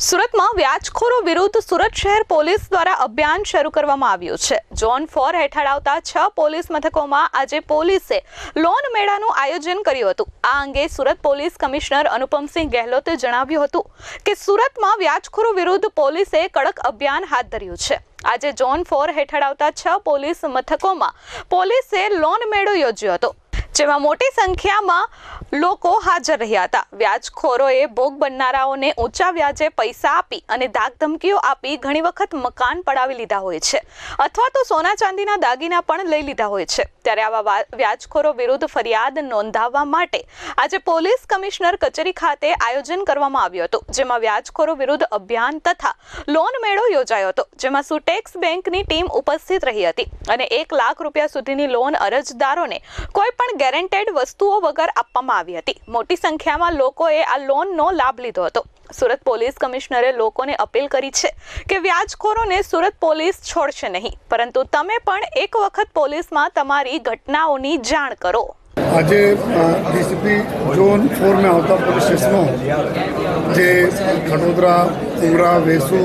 સુરતમાં વ્યાજખોરો વિરુદ્ધ સુરત શહેર પોલીસ દ્વારા અભિયાન શરૂ કરવામાં આવ્યું છે। ઝોન 4 હેઠળ આવતા 6 પોલીસ મથકોમાં આજે પોલીસે લોન મેળાનું આયોજન કર્યું હતું। આ અંગે સુરત પોલીસ કમિશનર અનુપમસિંહ ગેહલોતે જણાવ્યું હતું કે સુરતમાં વ્યાજખોરો વિરુદ્ધ પોલીસે કડક અભિયાન હાથ ધર્યું છે। આજે ઝોન 4 હેઠળ આવતા 6 પોલીસ મથકોમાં પોલીસે લોન મેળો યોજ્યો હતો, જેમાં મોટી સંખ્યામાં લોકો હાજર રહ્યા હતા। વ્યાજખોરોએ ભોગ બનનારાઓને ઊંચા વ્યાજે પૈસા આપી અને ધાકધમકીઓ આપી ઘણી વખત મકાન પડાવી લીધા હોય છે અથવા તો સોના ચાંદીના દાગીના પણ લઈ લીધા હોય છે। ત્યારે આવા વ્યાજખોરો વિરુદ્ધ ફરિયાદ નોંધાવવા માટે આજે પોલીસ કમિશનર કચેરી ખાતે આયોજન કરવામાં આવ્યું હતું, જેમાં વ્યાજખોરો વિરુદ્ધ અભિયાન તથા લોન મેળો યોજાયો હતો, જેમાં સુટેક્સ બેંકની ટીમ ઉપસ્થિત રહી હતી અને 1 લાખ રૂપિયા સુધીની લોન અરજદારોને કોઈ પણ ગેરંટેડ વસ્તુઓ વગર આપવામાં આવી હતી। મોટી સંખ્યામાં લોકોએ આ લોનનો લાભ લીધો હતો। સુરત પોલીસ કમિશનરે લોકોને અપીલ કરી છે કે વ્યાજખોરોને સુરત પોલીસ છોડશે નહીં, પરંતુ તમે પણ એક વખત પોલીસમાં તમારી ઘટનાઓની જાણ કરો। आज डीसीपी जोन 4 में आता पुलिस स्टेशनों जे खटोदरा, उमरा, वेसू,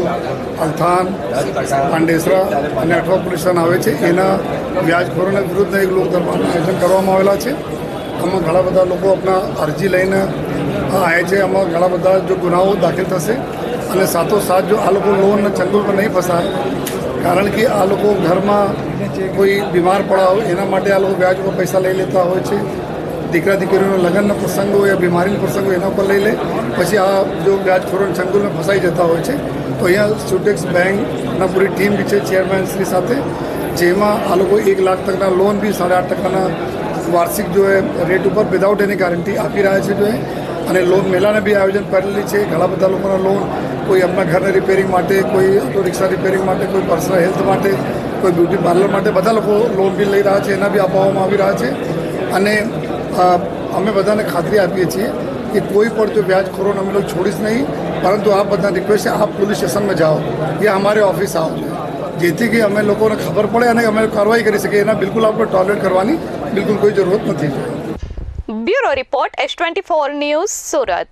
अल्थान, પાંડેસરા અને અઠવા પોલીસ સ્ટેશન આવે છે, એના વ્યાજખોરોના વિરુદ્ધ એક લોક દરબારનું આયોજન કરવામાં આવેલા છે। આમાં ઘણા બધા લોકો આપણા અરજી લઈને આવ્યા છે। આમાં ઘણા બધા જો ગુનાઓ દાખલ થશે અને સાથોસાથ જો આ લોકો લોન ચંગુલ પર નહીં ફસાય, કારણ કે આ લોકો ઘરમાં કોઈ બીમાર પડા હોય એના માટે આ લોકો વ્યાજ પર પૈસા લઈ લેતા હોય છે। દીકરા દીકરીનો લગ્નનો પ્રસંગ હોય યા બીમારીનો પ્રસંગ હોય એના પર લઈ લે, પછી આ જો વ્યાજખોરોને ચંગુલમાં ફસાઈ જતા હોય છે। તો અહીંયા સુટેક્સ બેંકના પૂરી ટીમ બી છે ચેરમેન શ્રી સાથે, જેમાં આ લોકો 1 લાખ તકના લોન બી 8.5% વાર્ષિક જો રેટ ઉપર વિધાઉટ એની ગારંટી આપી રહ્યા છે। જો અને લોન મેળાને બી આયોજન કરેલી છે। ઘણા બધા લોકોના લોન, કોઈ આપણા ઘરના રિપેરિંગ માટે, કોઈ ઓટો રિક્ષા રિપેરિંગ માટે, કોઈ પર્સનલ હેલ્થ માટે, કોઈ બ્યુટી પાર્લર માટે, બધા લોકો લોન બી લઈ રહ્યા છે, એના બી આપવામાં આવી રહ્યા છે। અને અમે બધાને ખાતરી આપીએ છીએ કે કોઈ પણ જો વ્યાજખોરોને અમે લોકો છોડીશ નહીં, પરંતુ આપ બધા રિક્વેસ્ટ છે આપ પોલીસ સ્ટેશનમાં જાઓ યા અમારે ઓફિસ આવો, જેથી કે અમે લોકોને ખબર પડે અને અમે કાર્યવાહી કરી શકીએ। એના બિલકુલ આપણે ટોલરેટ કરવાની બિલકુલ કોઈ જરૂરત નથી। Bureau report S24 news Surat.